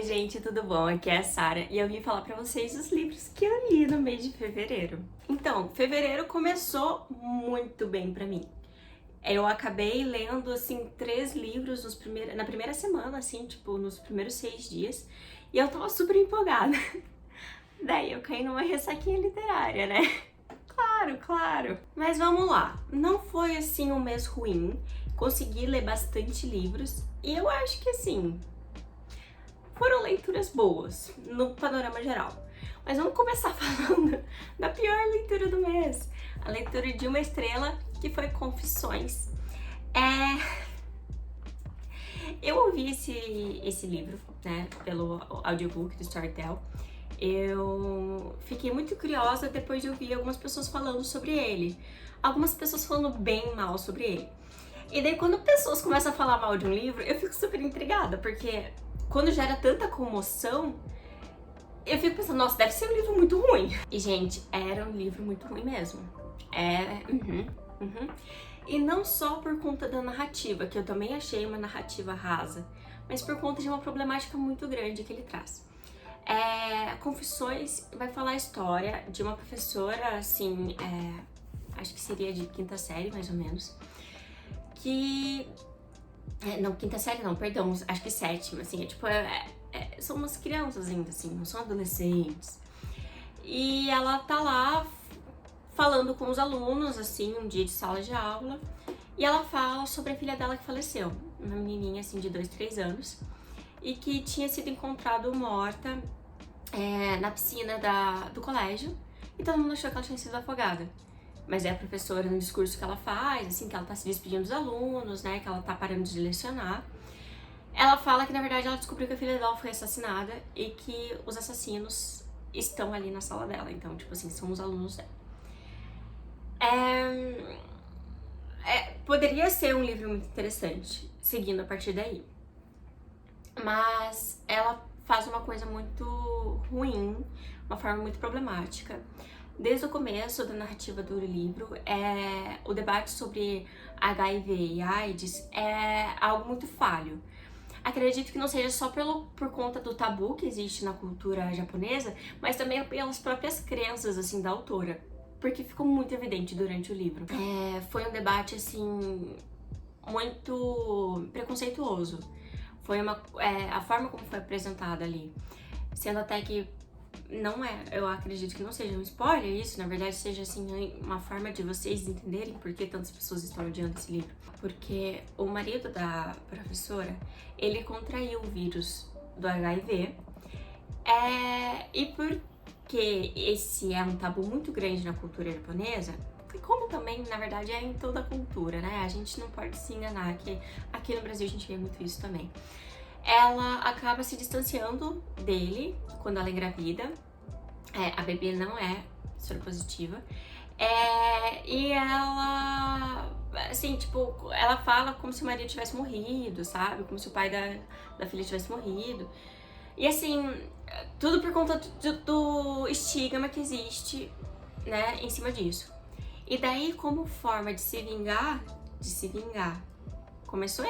Oi gente, tudo bom? Aqui é a Sara e eu vim falar pra vocês os livros que eu li no mês de fevereiro. Então, fevereiro começou muito bem pra mim. Eu acabei lendo, assim, 3 livros na primeira semana, assim, tipo, nos primeiros 6 dias. E eu tava super empolgada. Daí eu caí numa ressaquinha literária, né? Claro. Mas vamos lá. Não foi, assim, um mês ruim. Consegui ler bastante livros. E eu acho que, assim, foram leituras boas, no panorama geral. Mas vamos começar falando da pior leitura do mês. A leitura de 1 estrela, que foi Confissões. Eu ouvi esse livro, né, pelo audiobook do Storytel. Eu fiquei muito curiosa depois de ouvir algumas pessoas falando sobre ele. Algumas pessoas falando bem mal sobre ele. E daí quando pessoas começam a falar mal de um livro, eu fico super intrigada, porque quando gera tanta comoção, eu fico pensando, nossa, deve ser um livro muito ruim. E, gente, era um livro muito ruim mesmo. E não só por conta da narrativa, que eu também achei uma narrativa rasa, mas por conta de uma problemática muito grande que ele traz. Confissões vai falar a história de uma professora, assim, acho que seria de 5ª série, mais ou menos, que... não, 5ª série não, perdão, acho que 7ª, assim, são umas crianças ainda, assim, não são adolescentes. E ela tá lá falando com os alunos, assim, um dia de sala de aula, e ela fala sobre a filha dela que faleceu, uma menininha, assim, de 2, 3 anos, e que tinha sido encontrada morta na piscina do colégio, e todo mundo achou que ela tinha sido afogada. Mas a professora, no discurso que ela faz, assim, que ela tá se despedindo dos alunos, né, que ela tá parando de lecionar, ela fala que, na verdade, ela descobriu que a filha dela foi assassinada e que os assassinos estão ali na sala dela. Então, tipo assim, são os alunos dela. Poderia ser um livro muito interessante, seguindo a partir daí. Mas ela faz uma coisa muito ruim, uma forma muito problemática. Desde o começo da narrativa do livro, o debate sobre HIV e AIDS é algo muito falho. Acredito que não seja só por conta do tabu que existe na cultura japonesa, mas também pelas próprias crenças, assim, da autora. Porque ficou muito evidente durante o livro. Foi um debate, assim, muito preconceituoso. Foi a forma como foi apresentada ali. Sendo até que eu acredito que não seja um spoiler isso, na verdade seja assim uma forma de vocês entenderem por que tantas pessoas estão odiando esse livro. Porque o marido da professora, ele contraiu o vírus do HIV, e porque esse é um tabu muito grande na cultura japonesa, e como também, na verdade, é em toda a cultura, né? A gente não pode se enganar, que aqui no Brasil a gente vê muito isso também. Ela acaba se distanciando dele quando ela engravida. A bebê não é soropositiva. E ela, assim, tipo, ela fala como se o marido tivesse morrido, sabe? Como se o pai da filha tivesse morrido. E assim, tudo por conta do estigma que existe, né, em cima disso. E daí, como forma de se vingar, começou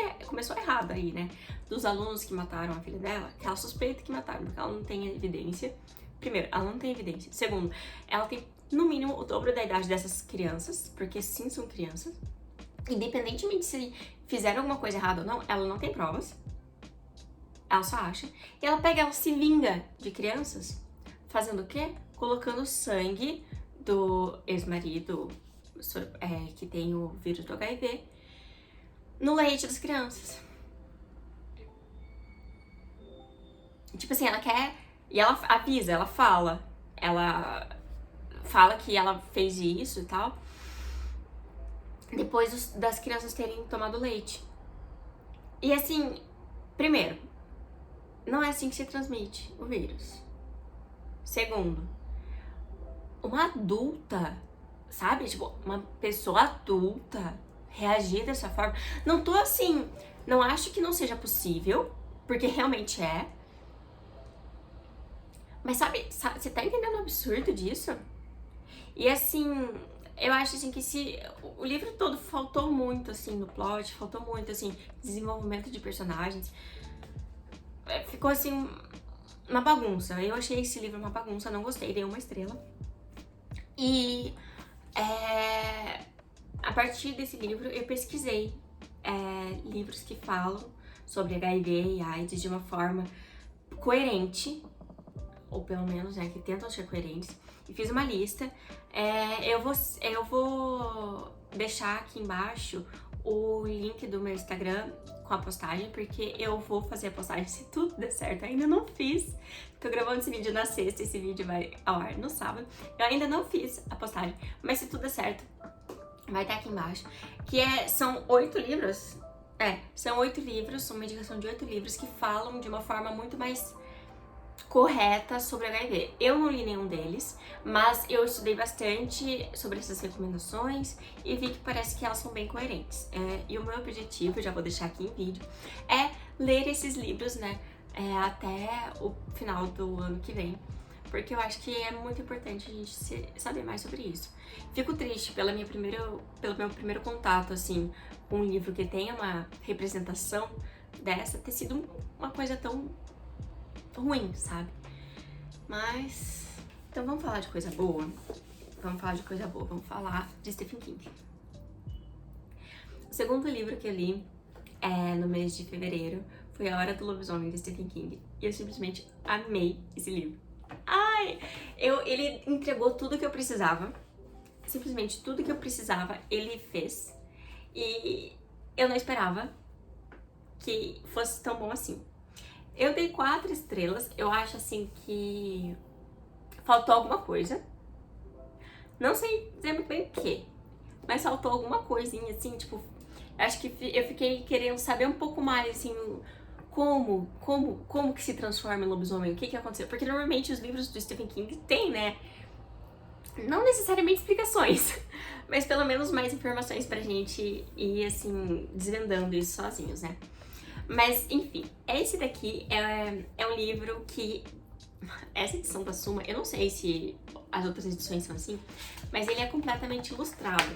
errado aí, né? Dos alunos que mataram a filha dela, que ela suspeita que mataram, porque ela não tem evidência. Primeiro, ela não tem evidência. Segundo, ela tem, no mínimo, o dobro da idade dessas crianças, porque sim, são crianças. Independentemente se fizeram alguma coisa errada ou não, ela não tem provas. Ela só acha. E ela se vinga de crianças, fazendo o quê? Colocando sangue do ex-marido, que tem o vírus do HIV, no leite das crianças. Tipo assim, ela quer... E ela avisa, ela fala que ela fez isso e tal, depois das crianças terem tomado leite. E assim, primeiro, não é assim que se transmite o vírus. Segundo, uma adulta, sabe? Tipo, uma pessoa adulta reagir dessa forma. Não tô assim, não acho que não seja possível, porque realmente é. Mas sabe, você tá entendendo o absurdo disso? E assim, eu acho assim que o livro todo faltou muito assim no plot, faltou muito assim desenvolvimento de personagens. Ficou assim uma bagunça. Eu achei esse livro uma bagunça, não gostei, dei uma estrela. E a partir desse livro eu pesquisei livros que falam sobre HIV e AIDS de uma forma coerente, ou pelo menos que tentam ser coerentes, e fiz uma lista. Eu vou deixar aqui embaixo o link do meu Instagram com a postagem, porque eu vou fazer a postagem se tudo der certo. Eu ainda não fiz. Tô gravando esse vídeo na sexta, esse vídeo vai ao ar no sábado. Eu ainda não fiz a postagem, mas se tudo der certo, vai estar aqui embaixo. São 8 livros. São 8 livros, uma indicação de 8 livros que falam de uma forma muito mais correta sobre HIV. Eu não li nenhum deles, mas eu estudei bastante sobre essas recomendações e vi que parece que elas são bem coerentes. E o meu objetivo, já vou deixar aqui em vídeo, é ler esses livros, né, até o final do ano que vem, porque eu acho que é muito importante a gente saber mais sobre isso. Fico triste pelo meu primeiro contato, assim, com um livro que tenha uma representação dessa, ter sido uma coisa tão ruim, sabe? Mas... então vamos falar de coisa boa? Vamos falar de Stephen King. O segundo livro que eu li no mês de fevereiro foi A Hora do Lobisomem, de Stephen King. E eu simplesmente amei esse livro. Ele entregou tudo que eu precisava. Simplesmente tudo que eu precisava, ele fez. E eu não esperava que fosse tão bom assim. Eu dei 4 estrelas, eu acho assim que faltou alguma coisa. Não sei dizer muito bem o que, mas faltou alguma coisinha assim, tipo, acho que eu fiquei querendo saber um pouco mais, assim, como que se transforma em lobisomem, o que aconteceu. Porque normalmente os livros do Stephen King têm, né, não necessariamente explicações, mas pelo menos mais informações pra gente ir, assim, desvendando isso sozinhos, né. Mas, enfim, esse daqui é um livro que... essa edição da Suma, eu não sei se as outras edições são assim, mas ele é completamente ilustrado.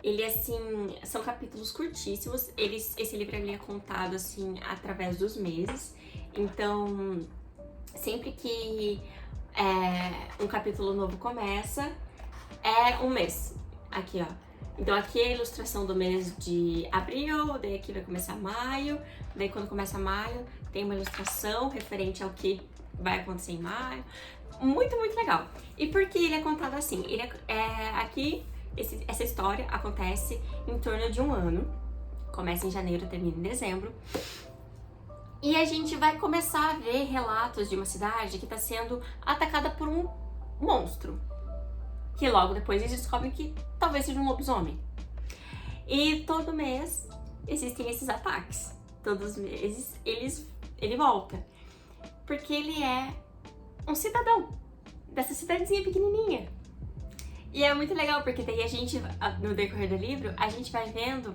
Ele, assim, são capítulos curtíssimos. Esse livro ele é contado, assim, através dos meses. Então, sempre que um capítulo novo começa, é um mês. Aqui, ó. Então aqui é a ilustração do mês de abril, daí aqui vai começar maio, daí quando começa maio tem uma ilustração referente ao que vai acontecer em maio. Muito, muito legal. E por que ele é contado assim? Aqui, essa história acontece em torno de um ano, começa em janeiro, termina em dezembro, e a gente vai começar a ver relatos de uma cidade que está sendo atacada por um monstro, que logo depois eles descobrem que talvez seja um lobisomem. E todo mês existem esses ataques. Todos os meses ele volta. Porque ele é um cidadão dessa cidadezinha pequenininha. E é muito legal, porque daí a gente, no decorrer do livro, a gente vai vendo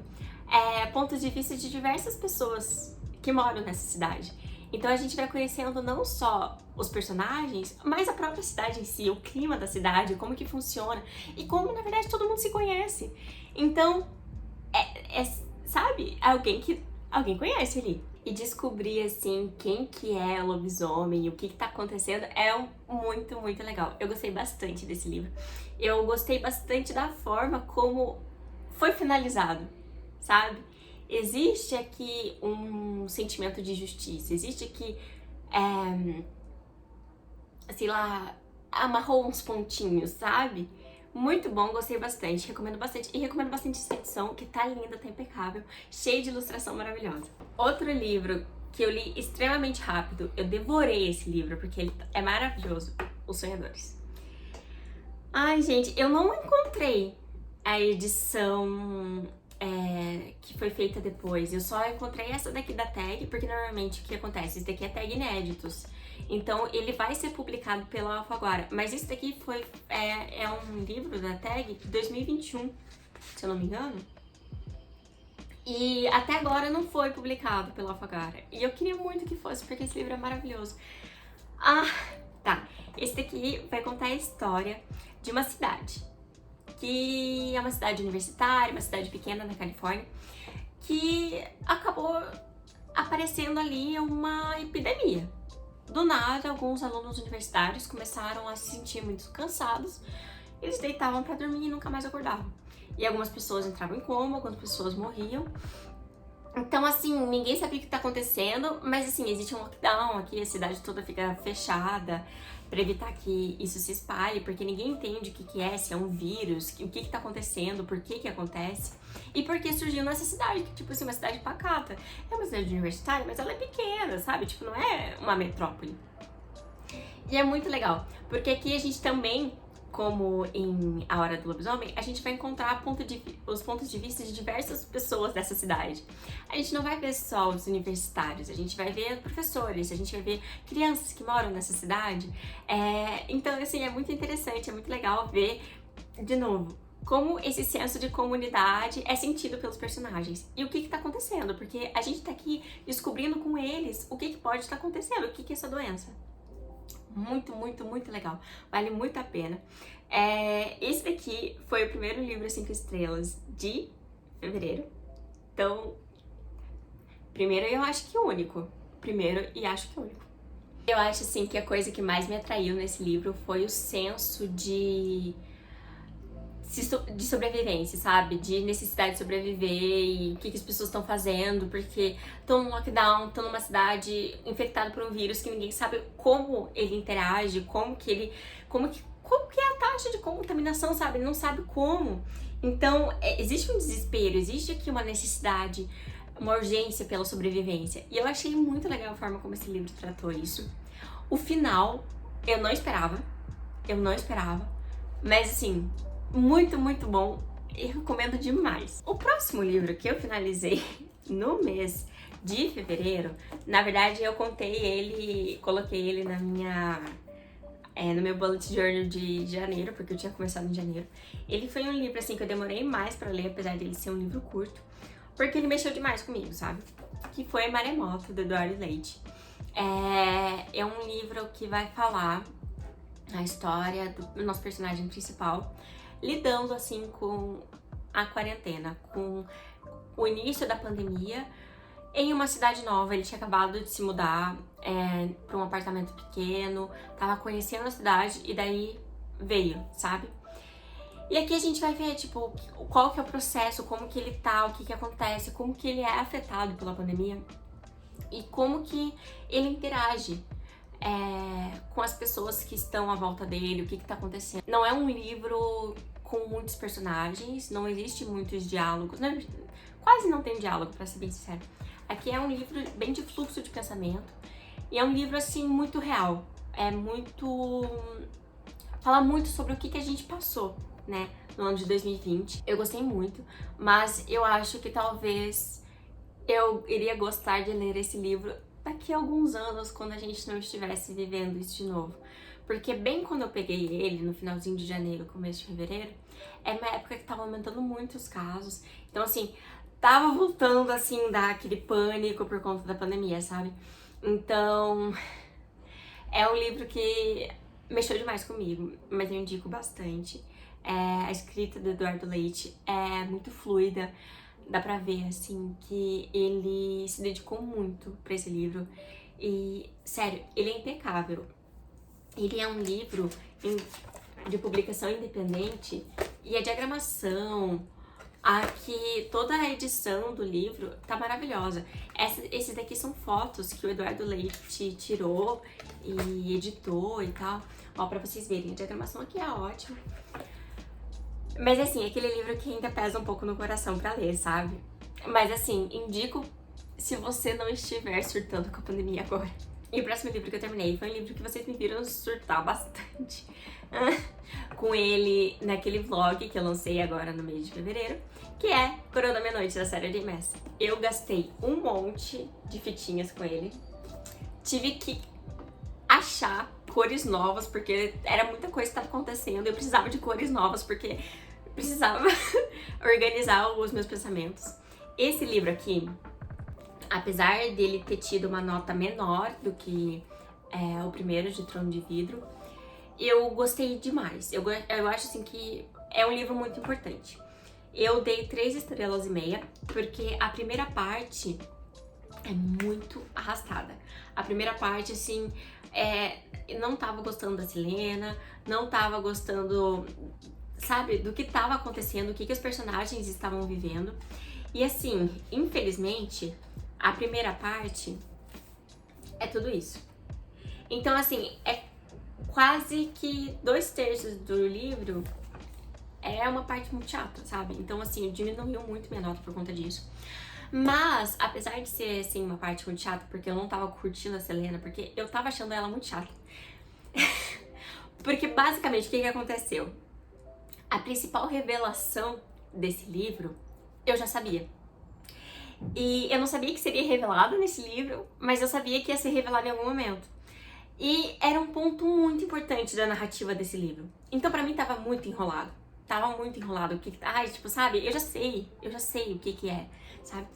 pontos de vista de diversas pessoas que moram nessa cidade. Então a gente vai conhecendo não só os personagens, mas a própria cidade em si, o clima da cidade, como que funciona e como, na verdade, todo mundo se conhece. Então, sabe, alguém conhece ali. E descobrir, assim, quem que é o lobisomem e o que tá acontecendo é muito, muito legal. Eu gostei bastante desse livro. Eu gostei bastante da forma como foi finalizado, sabe? Existe aqui um sentimento de justiça, existe aqui, sei lá, amarrou uns pontinhos, sabe? Muito bom, gostei bastante, recomendo bastante. E recomendo bastante essa edição, que tá linda, tá impecável, cheia de ilustração maravilhosa. Outro livro que eu li extremamente rápido, eu devorei esse livro, porque ele é maravilhoso, Os Sonhadores. Ai, gente, eu não encontrei a edição que foi feita depois. Eu só encontrei essa daqui da tag, porque normalmente o que acontece? Esse daqui é tag inéditos. Então ele vai ser publicado pela Alfaguara. Mas esse daqui é um livro da tag de 2021, se eu não me engano. E até agora não foi publicado pela Alfaguara. E eu queria muito que fosse, porque esse livro é maravilhoso. Tá. Esse daqui vai contar a história de uma cidade, que é uma cidade universitária, uma cidade pequena na Califórnia, que acabou aparecendo ali uma epidemia Do nada, alguns alunos universitários começaram a se sentir muito cansados, eles deitavam pra dormir e nunca mais acordavam. E algumas pessoas entravam em coma, algumas pessoas morriam. Então, assim, ninguém sabia o que tá acontecendo, mas assim, existe um lockdown aqui, a cidade toda fica fechada pra evitar que isso se espalhe, porque ninguém entende o que é, se é um vírus, o que tá acontecendo, por que acontece, e por que surgiu nessa cidade, que tipo assim, uma cidade pacata. É uma cidade universitária, mas ela é pequena, sabe? Tipo, não é uma metrópole. E é muito legal, porque aqui a gente também, como em A Hora do Lobisomem, a gente vai encontrar os pontos de vista de diversas pessoas dessa cidade. A gente não vai ver só os universitários, a gente vai ver professores, a gente vai ver crianças que moram nessa cidade. Então, assim, é muito interessante, é muito legal ver, de novo, como esse senso de comunidade é sentido pelos personagens. E o que tá acontecendo, porque a gente tá aqui descobrindo com eles o que pode estar acontecendo, o que é essa doença. Muito, muito, muito legal. Vale muito a pena. Esse daqui foi o primeiro livro 5 estrelas de fevereiro. Então, primeiro eu acho que único. Primeiro e acho que único. Eu acho, assim, que a coisa que mais me atraiu nesse livro foi o senso de sobrevivência, sabe? De necessidade de sobreviver e o que as pessoas estão fazendo, porque estão no lockdown, estão numa cidade infectada por um vírus que ninguém sabe como ele interage, como que é a taxa de contaminação, sabe? Ele não sabe como. Então, existe um desespero, existe aqui uma necessidade, uma urgência pela sobrevivência. E eu achei muito legal a forma como esse livro tratou isso. O final, eu não esperava, mas assim, muito, muito bom e recomendo demais. O próximo livro que eu finalizei no mês de fevereiro, na verdade eu coloquei ele no meu bullet journal de janeiro, porque eu tinha começado em janeiro. Ele foi um livro assim que eu demorei mais pra ler, apesar dele ser um livro curto, porque ele mexeu demais comigo, sabe? Que foi Maremoto, do Eduardo Leite. É um livro que vai falar a história do nosso personagem principal, lidando assim com a quarentena, com o início da pandemia em uma cidade nova. Ele tinha acabado de se mudar para um apartamento pequeno, tava conhecendo a cidade e daí veio, sabe? E aqui a gente vai ver, tipo, qual que é o processo, como que ele tá, o que que acontece, como que ele é afetado pela pandemia e como que ele interage com as pessoas que estão à volta dele, o que que tá acontecendo. Não é um livro com muitos personagens, não existe muitos diálogos, quase não tem diálogo, pra ser bem sincero. Aqui é um livro bem de fluxo de pensamento e é um livro, assim, muito real. Fala muito sobre o que que a gente passou, né, no ano de 2020. Eu gostei muito, mas eu acho que talvez eu iria gostar de ler esse livro daqui a alguns anos, quando a gente não estivesse vivendo isso de novo. Porque bem quando eu peguei ele, no finalzinho de janeiro, começo de fevereiro, era uma época que tava aumentando muito os casos. Então, assim, tava voltando, assim, dar aquele pânico por conta da pandemia, sabe? Então, é um livro que mexeu demais comigo, mas eu indico bastante. A escrita do Eduardo Leite é muito fluida. Dá pra ver, assim, que ele se dedicou muito pra esse livro. E, sério, ele é impecável. Ele é um livro de publicação independente e a diagramação, aqui toda a edição do livro tá maravilhosa. Esses daqui são fotos que o Eduardo Leite tirou e editou e tal. Ó, pra vocês verem, a diagramação aqui é ótima. Mas assim, é aquele livro que ainda pesa um pouco no coração pra ler, sabe? Mas assim, indico se você não estiver surtando com a pandemia agora. E o próximo livro que eu terminei foi um livro que vocês me viram surtar bastante com ele naquele vlog que eu lancei agora no mês de fevereiro, que é Coroa da Meia-Noite, da série de MS. Eu gastei um monte de fitinhas com ele, tive que achar cores novas, porque era muita coisa que estava acontecendo, eu precisava de cores novas, porque precisava organizar os meus pensamentos. Esse livro aqui, apesar dele ter tido uma nota menor do que o primeiro, de Trono de Vidro, eu gostei demais. Eu acho assim que é um livro muito importante. Eu dei 3,5 estrelas, porque a primeira parte é muito arrastada. A primeira parte, assim, não tava gostando da Selena, não tava gostando, sabe, do que tava acontecendo, o que os personagens estavam vivendo. E assim, infelizmente, a primeira parte é tudo isso. Então, assim, é quase que 2/3 do livro é uma parte muito chata, sabe? Então, assim, diminuiu muito minha nota por conta disso. Mas, apesar de ser, assim, uma parte muito chata, porque eu não tava curtindo a Selena, porque eu tava achando ela muito chata. Porque, basicamente, o que aconteceu? A principal revelação desse livro, eu já sabia. E eu não sabia que seria revelado nesse livro, mas eu sabia que ia ser revelado em algum momento. E era um ponto muito importante da narrativa desse livro. Então, pra mim, tava muito enrolado. Tava muito enrolado. Ai, tipo, sabe? Eu já sei o que é, sabe?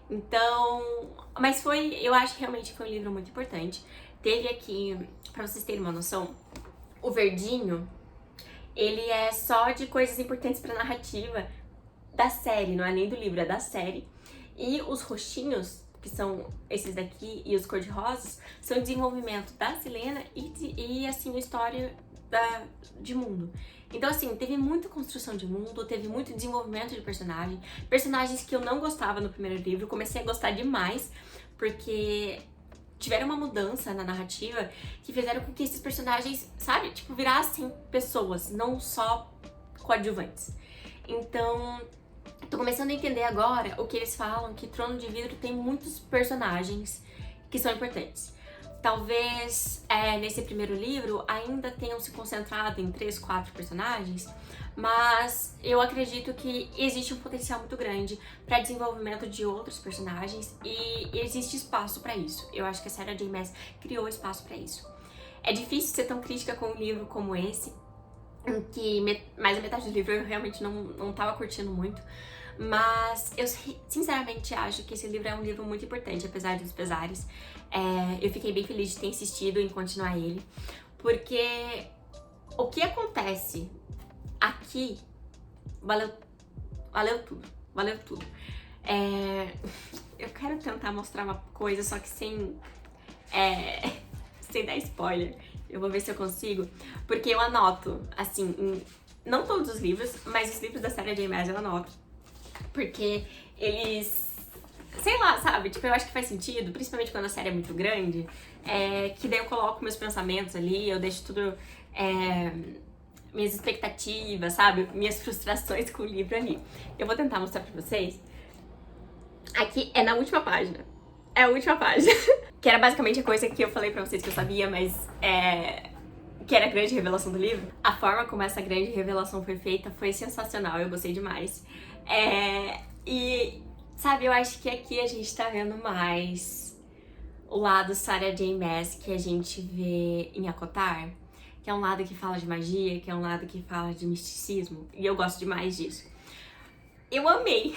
Então, mas eu acho realmente que foi um livro muito importante. Teve aqui, pra vocês terem uma noção, o verdinho, ele é só de coisas importantes pra narrativa da série, não é nem do livro, é da série. E os roxinhos, que são esses daqui, e os cor-de-rosas, são desenvolvimento da Selena e assim, história de mundo. Então, assim, teve muita construção de mundo, teve muito desenvolvimento de personagem. Personagens que eu não gostava no primeiro livro, comecei a gostar demais, porque tiveram uma mudança na narrativa que fizeram com que esses personagens, sabe, tipo, virassem pessoas, não só coadjuvantes. Então, tô começando a entender agora o que eles falam, que Trono de Vidro tem muitos personagens que são importantes. Talvez nesse primeiro livro ainda tenham se concentrado em 3, 4 personagens, mas eu acredito que existe um potencial muito grande para desenvolvimento de outros personagens e existe espaço para isso. Eu acho que a Sarah J. Maas criou espaço para isso. É difícil ser tão crítica com um livro como esse, em que mais da metade do livro eu realmente não tava curtindo muito, mas eu sinceramente acho que esse livro é um livro muito importante, apesar dos pesares. Eu fiquei bem feliz de ter insistido em continuar ele, porque o que acontece aqui valeu tudo, valeu tudo. Eu quero tentar mostrar uma coisa, só que sem dar spoiler. Eu vou ver se eu consigo, porque eu anoto, assim, não todos os livros, mas os livros da Sarah J. Maas eu anoto, porque eles, sei lá, sabe, tipo, eu acho que faz sentido, principalmente quando a série é muito grande, que daí eu coloco meus pensamentos ali, eu deixo tudo, minhas expectativas, sabe, minhas frustrações com o livro ali. Eu vou tentar mostrar pra vocês. Aqui é na última página. É a última página. Que era basicamente a coisa que eu falei pra vocês que eu sabia, mas que era a grande revelação do livro. A forma como essa grande revelação foi feita foi sensacional, eu gostei demais. E, sabe, eu acho que aqui a gente tá vendo mais o lado Sarah J. Maas que a gente vê em ACOTAR, que é um lado que fala de magia, que é um lado que fala de misticismo, e eu gosto demais disso. Eu amei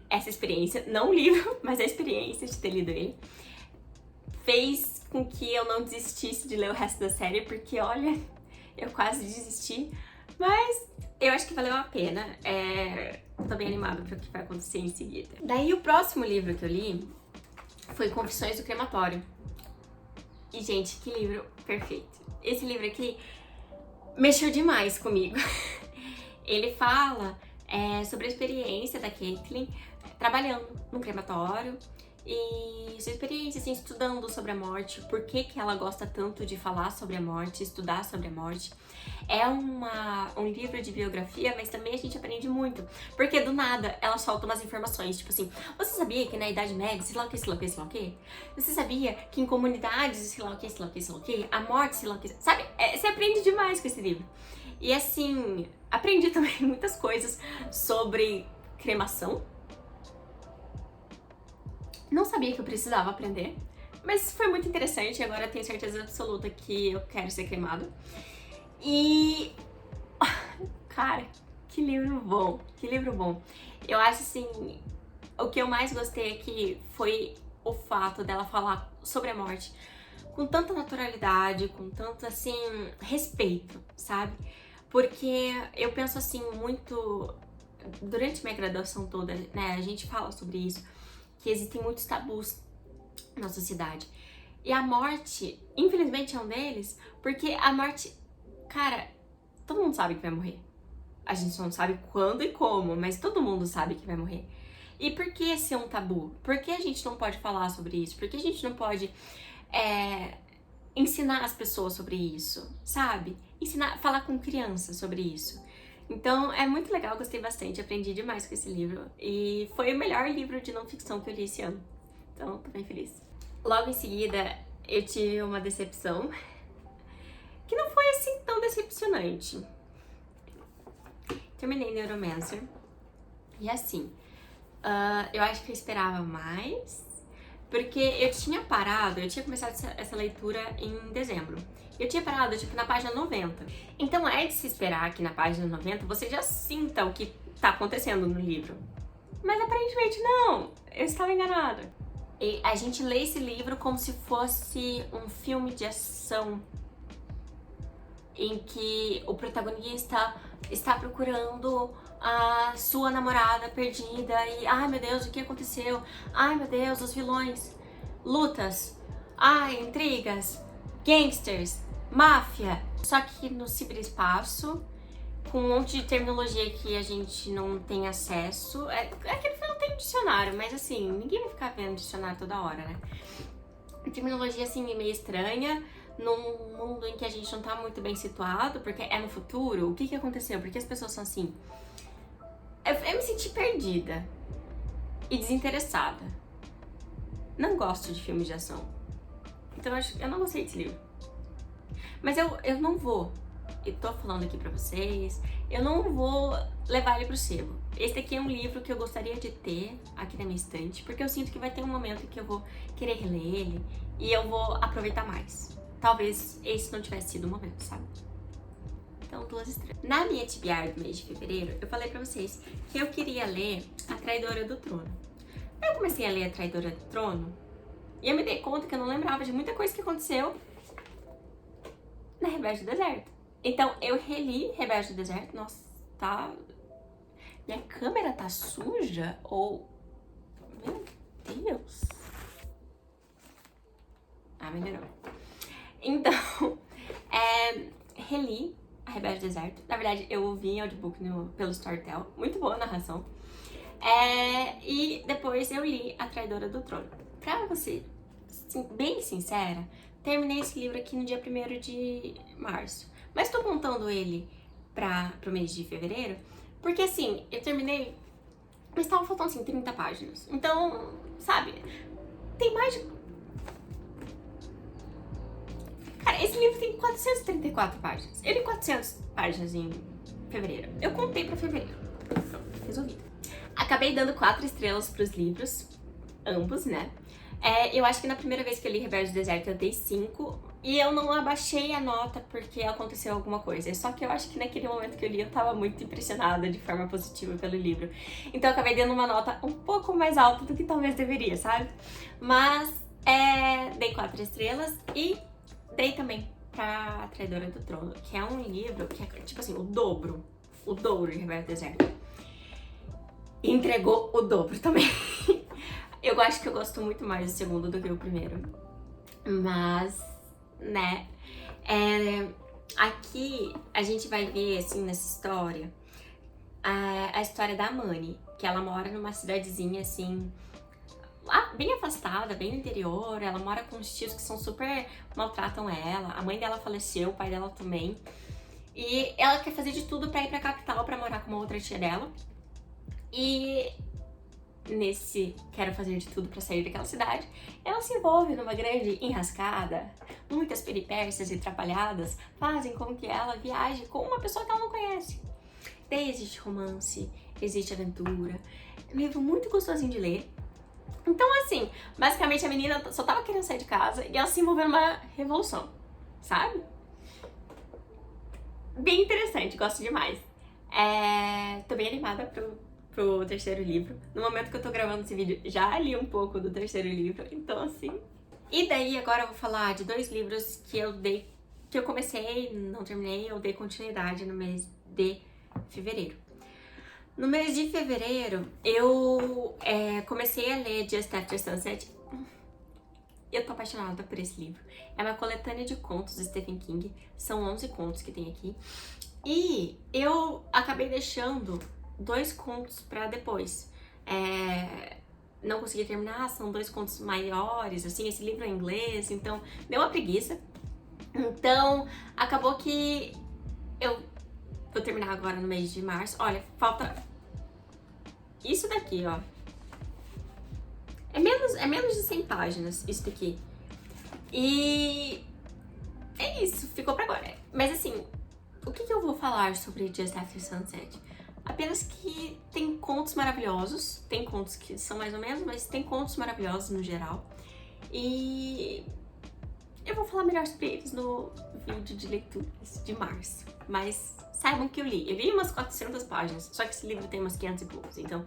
essa experiência, não o livro, mas a experiência de ter lido ele. Fez com que eu não desistisse de ler o resto da série, porque olha, eu quase desisti, mas eu acho que valeu a pena. Tô bem animada para o que vai acontecer em seguida. Daí o próximo livro que eu li foi Confissões do Crematório. E gente, que livro perfeito. Esse livro aqui mexeu demais comigo. Ele fala sobre a experiência da Caitlin trabalhando num crematório e sua experiência, assim, estudando sobre a morte, por que ela gosta tanto de falar sobre a morte, estudar sobre a morte. É um livro de biografia, mas também a gente aprende muito, porque do nada ela solta umas informações, tipo assim, você sabia que na Idade Média, sei lá o que, sei lá o que, sei lá o que? Você sabia que em comunidades, sei lá o que, sei lá o que, sei lá o que, a morte, sei lá o que, sabe? Você aprende demais com esse livro. E assim, aprendi também muitas coisas sobre cremação. Não sabia que eu precisava aprender, mas foi muito interessante e agora eu tenho certeza absoluta que eu quero ser cremado. E... cara, que livro bom, que livro bom. Eu acho assim, o que eu mais gostei aqui foi o fato dela falar sobre a morte com tanta naturalidade, com tanto, assim, respeito, sabe? Porque eu penso assim, muito... durante minha graduação toda, né, a gente fala sobre isso, que existem muitos tabus na sociedade. E a morte, infelizmente, é um deles, porque a morte, cara, todo mundo sabe que vai morrer. A gente não sabe quando e como, mas todo mundo sabe que vai morrer. E por que esse é um tabu? Por que a gente não pode falar sobre isso? Por que a gente não pode ensinar as pessoas sobre isso, sabe? Falar com crianças sobre isso. Então é muito legal, gostei bastante, aprendi demais com esse livro. E foi o melhor livro de não ficção que eu li esse ano. Então tô bem feliz. Logo em seguida, eu tive uma decepção que não foi assim tão decepcionante. Terminei Neuromancer. E assim, eu acho que eu esperava mais, porque eu tinha começado essa leitura em dezembro. Eu tinha parado, tipo, na página 90. Então é de se esperar que na página 90 você já sinta o que tá acontecendo no livro. Mas aparentemente não, eu estava enganada. E a gente lê esse livro como se fosse um filme de ação em que o protagonista está procurando a sua namorada perdida e ai meu Deus, o que aconteceu? Ai meu Deus, os vilões, lutas, ai, intrigas, gangsters, máfia. Só que no ciberespaço, com um monte de terminologia que a gente não tem acesso. É que não tem dicionário, mas assim, ninguém vai ficar vendo dicionário toda hora, né? Terminologia assim meio estranha, num mundo em que a gente não tá muito bem situado, porque é no futuro. O que aconteceu? Por que as pessoas são assim? Eu me senti perdida e desinteressada. Não gosto de filmes de ação. Então eu não gostei desse livro. Mas eu não vou, eu tô falando aqui pra vocês, eu não vou levar ele pro sebo. Esse aqui é um livro que eu gostaria de ter aqui na minha estante, porque eu sinto que vai ter um momento em que eu vou querer reler ele e eu vou aproveitar mais. Talvez esse não tivesse sido o momento, sabe? Então, 2 estrelas. Na minha TBR do mês de fevereiro, eu falei pra vocês que eu queria ler A Traidora do Trono. Eu comecei a ler A Traidora do Trono e eu me dei conta que eu não lembrava de muita coisa que aconteceu na Rebelde do Deserto. Então, eu reli Rebelde do Deserto. Nossa, tá... Minha câmera tá suja? Ou... Meu Deus... Ah, melhorou. Então, reli a Rebelde do Deserto. Na verdade, eu ouvi em audiobook pelo Storytel. Muito boa a narração. E depois eu li A Traidora do Trono. Pra você, bem sincera, terminei esse livro aqui no dia 1º de março. Mas tô contando ele pro mês de fevereiro, porque assim, eu terminei, mas tava faltando assim 30 páginas. Então, sabe, tem mais de... Cara, esse livro tem 434 páginas. Eu li 400 páginas em fevereiro. Eu contei pra fevereiro. Pronto, resolvido. Acabei dando 4 estrelas pros livros, ambos, né? Eu acho que na primeira vez que eu li Rebelde do Deserto eu dei 5 e eu não abaixei a nota porque aconteceu alguma coisa. Só que eu acho que naquele momento que eu li eu tava muito impressionada de forma positiva pelo livro. Então eu acabei dando uma nota um pouco mais alta do que talvez deveria, sabe? Mas dei 4 estrelas e dei também pra Traidora do Trono, que é um livro que é tipo assim, o dobro de Rebelde do Deserto. E entregou o dobro também. Eu acho que eu gosto muito mais do segundo do que o primeiro. Mas, né, aqui a gente vai ver, assim, nessa história, a história da Mani, que ela mora numa cidadezinha, assim, lá bem afastada, bem no interior. Ela mora com os tios que são super... maltratam ela. A mãe dela faleceu, o pai dela também. E ela quer fazer de tudo pra ir pra capital, pra morar com uma outra tia dela. E... nesse quero fazer de tudo pra sair daquela cidade, ela se envolve numa grande enrascada. Muitas peripécias e atrapalhadas fazem com que ela viaje com uma pessoa que ela não conhece. Daí existe romance, existe aventura. É um livro muito gostosinho de ler. Então, assim, basicamente a menina só tava querendo sair de casa e ela se envolveu numa revolução, sabe? Bem interessante, gosto demais. Tô bem animada pro terceiro livro. No momento que eu tô gravando esse vídeo, já li um pouco do terceiro livro, então assim... E daí, agora eu vou falar de 2 livros que eu comecei, não terminei, eu dei continuidade no mês de fevereiro. No mês de fevereiro, eu comecei a ler Just After Sunset. Eu tô apaixonada por esse livro. É uma coletânea de contos do Stephen King. São 11 contos que tem aqui. E eu acabei deixando 2 contos pra depois. Não consegui terminar, são 2 contos maiores, assim, esse livro é em inglês, então deu uma preguiça. Então, acabou que eu vou terminar agora no mês de março. Olha, falta isso daqui, ó. É menos de 100 páginas, isso daqui. E é isso, ficou pra agora. Mas assim, o que eu vou falar sobre Just After Sunset? Apenas que tem contos maravilhosos, tem contos que são mais ou menos, mas tem contos maravilhosos no geral. E eu vou falar melhor sobre eles no vídeo de leituras de março. Mas saibam que eu li umas 400 páginas, só que esse livro tem umas 500 e poucos, então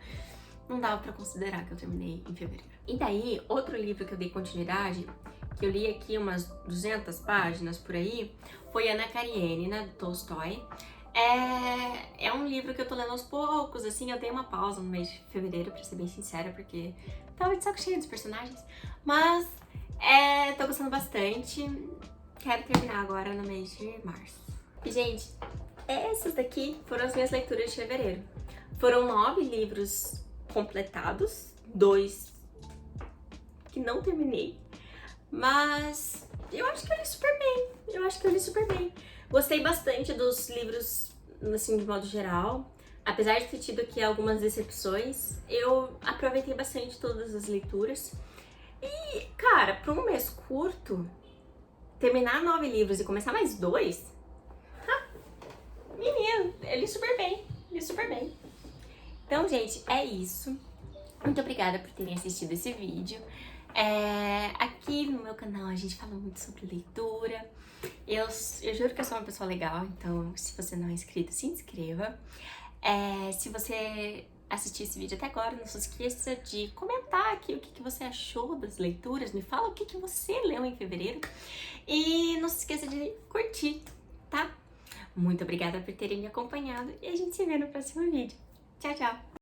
não dava pra considerar que eu terminei em fevereiro. E daí, outro livro que eu dei continuidade, que eu li aqui umas 200 páginas por aí, foi Ana Karenina, do Tolstói. É um livro que eu tô lendo aos poucos, assim, eu dei uma pausa no mês de fevereiro, pra ser bem sincera, porque tava de saco cheio dos personagens. Mas tô gostando bastante, quero terminar agora no mês de março. E, gente, essas daqui foram as minhas leituras de fevereiro. Foram 9 livros completados, 2 que não terminei, mas eu acho que eu li super bem. Gostei bastante dos livros, assim, de modo geral. Apesar de ter tido aqui algumas decepções, eu aproveitei bastante todas as leituras. E, cara, para um mês curto, terminar 9 livros e começar mais 2, menino, eu li super bem. Então, gente, é isso. Muito obrigada por terem assistido esse vídeo. Aqui no meu canal a gente fala muito sobre leitura. Eu juro que eu sou uma pessoa legal, então se você não é inscrito, se inscreva. Se você assistiu esse vídeo até agora, não se esqueça de comentar aqui o que você achou das leituras. Me fala o que você leu em fevereiro. E não se esqueça de curtir, tá? Muito obrigada por terem me acompanhado e a gente se vê no próximo vídeo. Tchau, tchau!